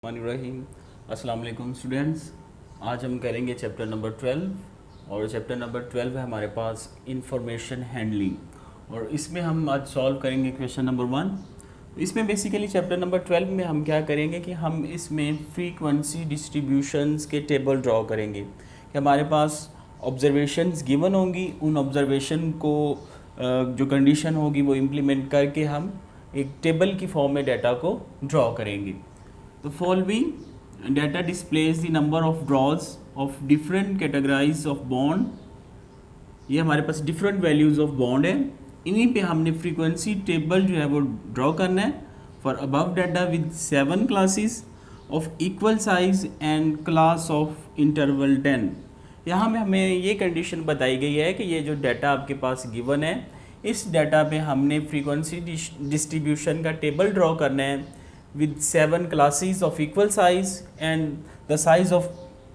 रहीम। अस्सलाम वालेकुम स्टूडेंट्स। आज हम करेंगे चैप्टर नंबर 12 और चैप्टर नंबर 12 है हमारे पास इंफॉर्मेशन हैंडलिंग और इसमें हम आज सॉल्व करेंगे क्वेश्चन नंबर 1। इसमें बेसिकली चैप्टर नंबर 12 में हम क्या करेंगे कि हम इसमें फ्रीक्वेंसी डिस्ट्रीब्यूशंस के टेबल ड्रॉ करेंगे कि हमारे पास ऑब्जर्वेशंस गिवन होंगी, उन ऑब्जर्वेशन को जो कंडीशन होगी वो इम्प्लीमेंट करके हम एक टेबल की फॉर्म में डाटा को ड्रॉ करेंगे। The following data displays the number of draws of different categories of bond। ये हमारे पास different values of bond है, इन्हीं पे हमने frequency table जो है वो draw करना है for above data with 7 classes of equal size and class of interval 10। यहाँ में हमें ये कंडीशन बताई गई है कि ये जो डाटा आपके पास गिवन है, इस डाटा पे हमने फ्रीक्वेंसी डिस्ट्रीब्यूशन का टेबल ड्रॉ करना है with 7 classes of equal size and the size of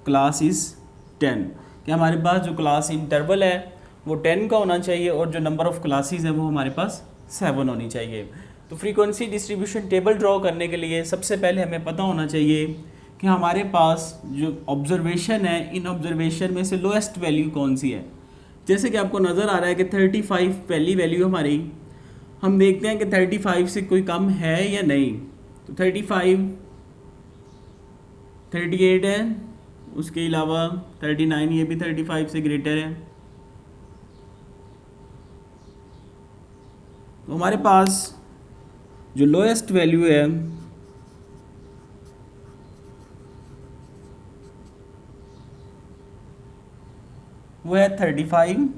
class is 10। कि हमारे पास जो क्लास इंटरवल है वो 10 का होना चाहिए और जो नंबर ऑफ़ क्लासेस है वो हमारे पास 7 होनी चाहिए। तो फ्रीक्वेंसी डिस्ट्रीब्यूशन टेबल ड्रॉ करने के लिए सबसे पहले हमें पता होना चाहिए कि हमारे पास जो ऑब्जर्वेशन है, इन ऑब्जर्वेशन में से लोएस्ट वैल्यू कौन सी है। जैसे कि आपको नज़र आ रहा है कि 35 पहली वैल्यू हमारी, हम देखते हैं कि 35 से कोई कम है या नहीं। तो 35, 38 है, उसके अलावा 39, ये भी 35 से ग्रेटर है। तो हमारे पास जो लोएस्ट वैल्यू है वो है 35।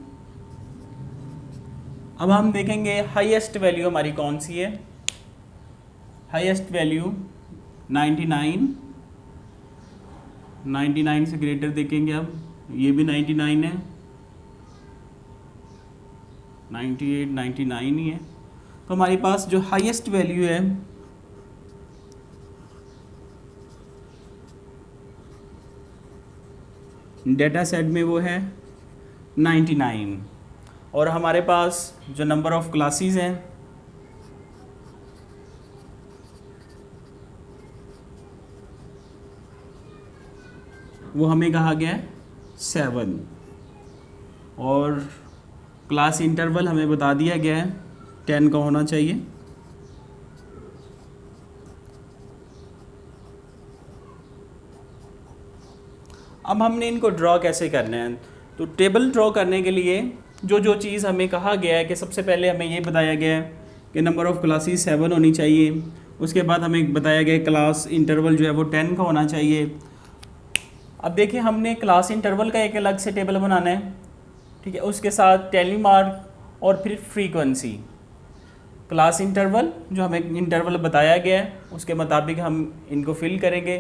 अब हम देखेंगे हाईएस्ट वैल्यू हमारी कौन सी है। हाईएस्ट वैल्यू 99 से ग्रेटर देखेंगे। अब ये भी 99 है, 98, 99 ही है। तो हमारे पास जो हाईएस्ट वैल्यू है डेटा सेट में वो है 99 और हमारे पास जो नंबर ऑफ़ क्लासेस हैं वो हमें कहा गया है 7 और क्लास इंटरवल हमें बता दिया गया है 10 का होना चाहिए। अब हमने इनको ड्रॉ कैसे करना है, तो टेबल ड्रॉ करने के लिए जो चीज़ हमें कहा गया है कि सबसे पहले हमें ये बताया गया है कि नंबर ऑफ़ क्लासेस 7 होनी चाहिए। उसके बाद हमें बताया गया क्लास इंटरवल जो है वो 10 का होना चाहिए। अब देखिए, हमने क्लास इंटरवल का एक अलग से टेबल बनाना है, ठीक है। उसके साथ टैली मार्क और फिर फ्रीक्वेंसी। क्लास इंटरवल जो हमें इंटरवल बताया गया है उसके मुताबिक हम इनको फिल करेंगे।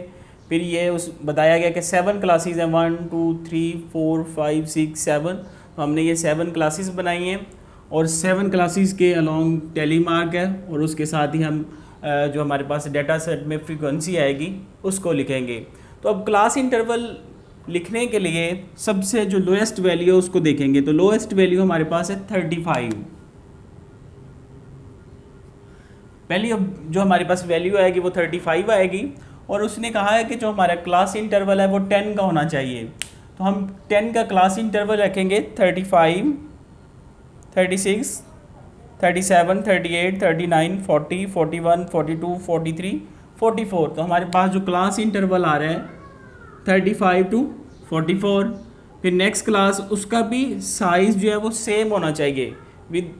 फिर ये उस बताया गया कि 7 क्लासेस हैं, 1 2 3 4 5 6 7। तो हमने ये 7 क्लासेस बनाई हैं और 7 क्लासेस के अलॉन्ग टैली मार्क है और उसके साथ ही हम जो हमारे पास डाटा सेट में फ्रीक्वेंसी आएगी उसको लिखेंगे। तो अब क्लास इंटरवल लिखने के लिए सबसे जो लोएस्ट वैल्यू है उसको देखेंगे। तो लोएस्ट वैल्यू हमारे पास है 35। पहली अब जो हमारे पास वैल्यू आएगी वो 35 आएगी और उसने कहा है कि जो हमारा क्लास इंटरवल है वो 10 का होना चाहिए। तो हम 10 का क्लास इंटरवल रखेंगे 35, 36, 37, 38, 39, 40, 41, 42, 43, 44। तो हमारे पास जो क्लास इंटरवल आ रहा है 35 to 44। फिर नेक्स्ट क्लास, उसका भी साइज़ जो है वो सेम होना चाहिए, विद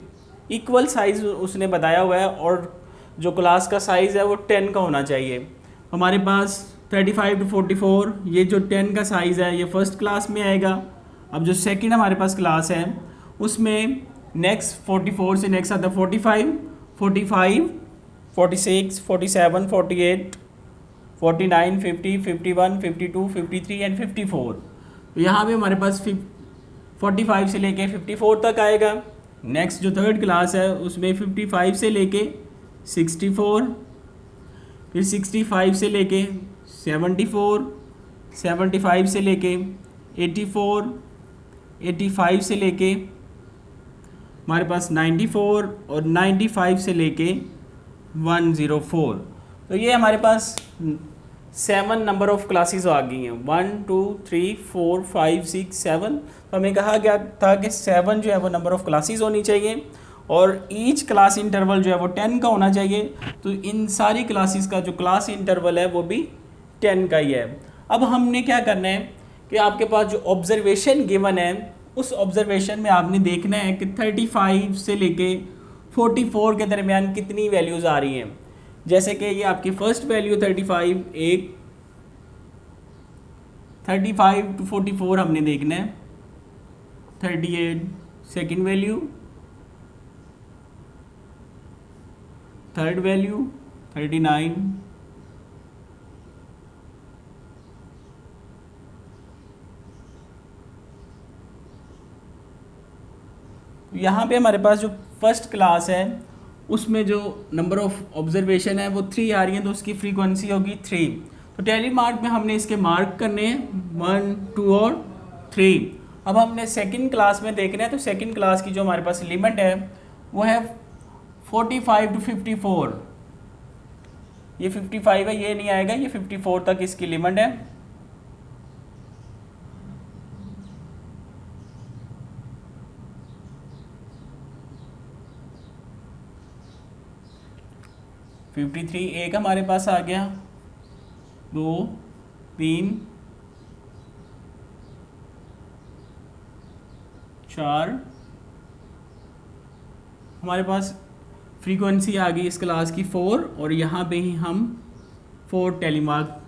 इक्वल साइज़ उसने बताया हुआ है और जो क्लास का साइज़ है वो 10 का होना चाहिए। हमारे पास 35 to 44, ये जो 10 का साइज़ है ये फर्स्ट क्लास में आएगा। अब जो सेकंड हमारे पास क्लास है उसमें नेक्स्ट 44 से नेक्स्ट आता है 45, 46, 47, 48, 49, 50, 51, 52, 53 एंड 54। तो यहाँ पे हमारे पास 45 से लेके 54 तक आएगा। नेक्स्ट जो थर्ड क्लास है उसमें 55 से लेके 64, फिर 65 से लेके 74, 75 से लेके 84, 85 से लेके हमारे पास 94 और 95 से लेके 104। तो ये हमारे पास 7 नंबर ऑफ क्लासेस आ गई हैं, 1 2 3 4 5 6 7। तो हमें कहा गया था कि 7 जो है वो नंबर ऑफ क्लासेस होनी चाहिए और ईच क्लास इंटरवल जो है वो 10 का होना चाहिए। तो इन सारी क्लासेस का जो क्लास इंटरवल है वो भी 10 का ही है। अब हमने क्या करना है कि आपके पास जो ऑब्जर्वेशन गिवन है उस ऑब्जर्वेशन में आपने देखना है कि 35 से लेके 44 के दरमियान कितनी वैल्यूज़ आ रही हैं। जैसे कि ये आपकी फर्स्ट वैल्यू 35, एक 35 to 44 हमने देखना है, 38 सेकेंड वैल्यू, थर्ड वैल्यू 39, यहाँ पे हमारे पास जो फर्स्ट क्लास है उसमें जो नंबर ऑफ ऑब्जर्वेशन है वो 3 आ रही है, तो उसकी फ्रीक्वेंसी होगी 3। तो टैली मार्क में हमने इसके मार्क करने हैं 1 2 और 3। अब हमने सेकंड क्लास में देखना है, तो सेकंड क्लास की जो हमारे पास लिमिट है वो है 45 to 54। ये 55 है, ये नहीं आएगा, ये 54 तक इसकी लिमिट है। फिफ्टी थ्री एक हमारे पास आ गया, 2 3 4 हमारे पास फ्रीक्वेंसी आ गई इस क्लास की 4 और यहाँ पे ही हम 4 टेलीमार्क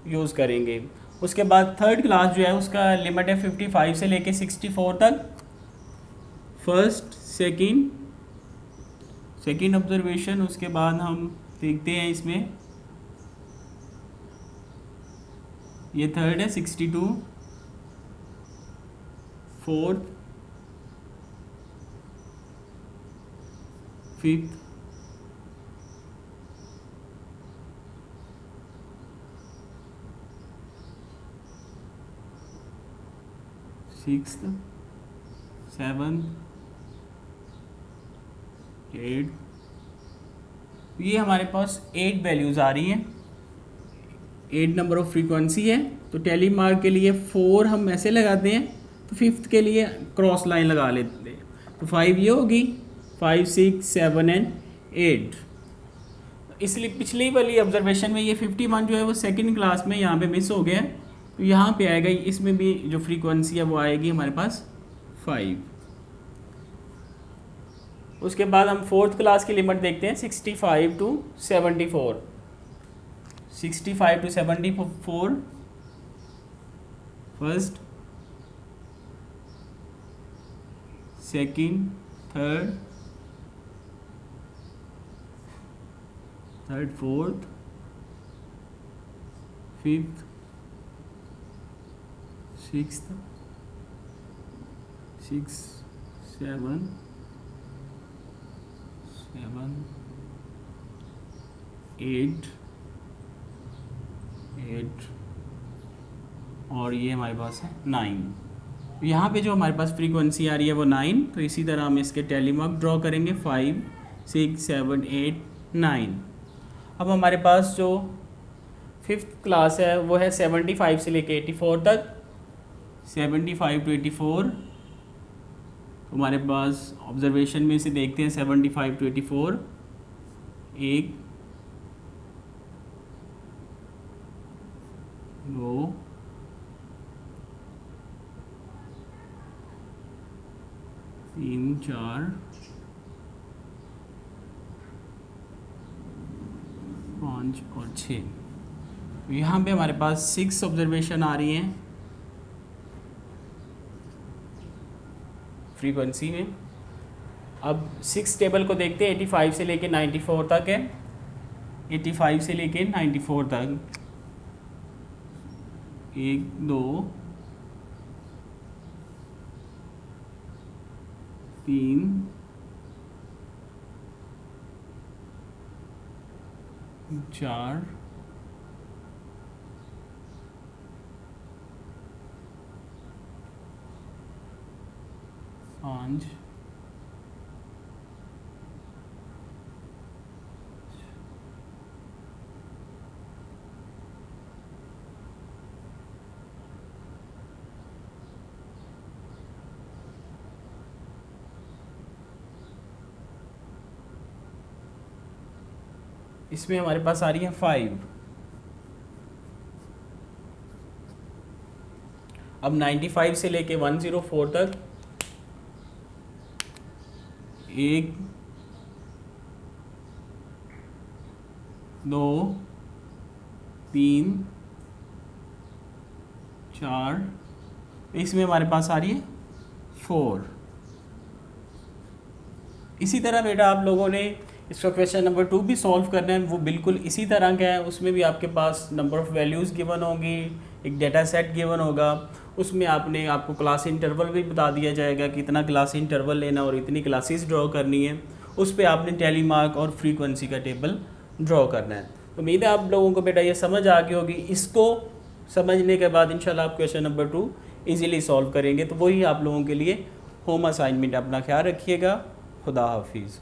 यूज़ करेंगे। उसके बाद थर्ड क्लास जो है उसका लिमिट है 55 से लेके 64 तक। फर्स्ट सेकंड ऑब्जर्वेशन, उसके बाद हम देखते हैं इसमें ये थर्ड है 62, fourth, fifth, sixth, seventh, eight. ये हमारे पास 8 वैल्यूज़ आ रही हैं, 8 नंबर ऑफ फ्रीक्वेंसी है। तो टेली मार्क के लिए 4 हम ऐसे लगाते हैं, तो फिफ्थ के लिए क्रॉस लाइन लगा लेते हैं, तो 5 ये होगी, 5 6 7 एंड 8। इसलिए पिछली वाली ऑब्जर्वेशन में ये 51 जो है वो सेकंड क्लास में यहाँ पे मिस हो गया है, तो यहाँ पे आएगा, इसमें भी जो फ्रीक्वेंसी है वो आएगी हमारे पास 5। उसके बाद हम फोर्थ क्लास की लिमिट देखते हैं 65 to 74। 65 to 74 first, second, third fourth, fifth, sixth, 7 8 और ये हमारे पास है 9। यहाँ पे जो हमारे पास फ्रीक्वेंसी आ रही है वो 9। तो इसी तरह हम इसके टेलीमार्क ड्रॉ करेंगे 5 6 7 8 9। अब हमारे पास जो फिफ्थ क्लास है वो है 75 से लेके 84 तक, 75 to 84। तो हमारे पास ऑब्जर्वेशन में से देखते हैं 75 to 84, एक, दो, तीन, चार, पाँच और 6। यहाँ पे हमारे पास 6 ऑब्जर्वेशन आ रही हैं फ्रीक्वेंसी में। अब 6 टेबल को देखते हैं, 85 से लेके 94 तक है, 85 से लेके 94 तक, 1 2 3 4 5 6 इसमें हमारे पास आ रही है 5। अब 95 से लेके 104 तक 1 2 3 4, इसमें हमारे पास आ रही है 4। इसी तरह बेटा आप लोगों ने इसका क्वेश्चन नंबर 2 भी सॉल्व करना है, वो बिल्कुल इसी तरह का है। उसमें भी आपके पास नंबर ऑफ़ वैल्यूज़ गिवन होंगी, एक डेटा सेट गिवन होगा, उसमें आपको क्लास इंटरवल भी बता दिया जाएगा कि इतना क्लास इंटरवल लेना और इतनी क्लासेस ड्रॉ करनी है। उस पर आपने टेली मार्क और फ्रीक्वेंसी का टेबल ड्रॉ करना है। तो उम्मीद है आप लोगों को बेटा ये समझ आ गई होगी। इसको समझने के बाद इंशाल्लाह आप क्वेश्चन नंबर 2 ईज़िली सॉल्व करेंगे। तो वही आप लोगों के लिए होम असाइनमेंट। अपना ख्याल रखिएगा। खुदा हाफिज़।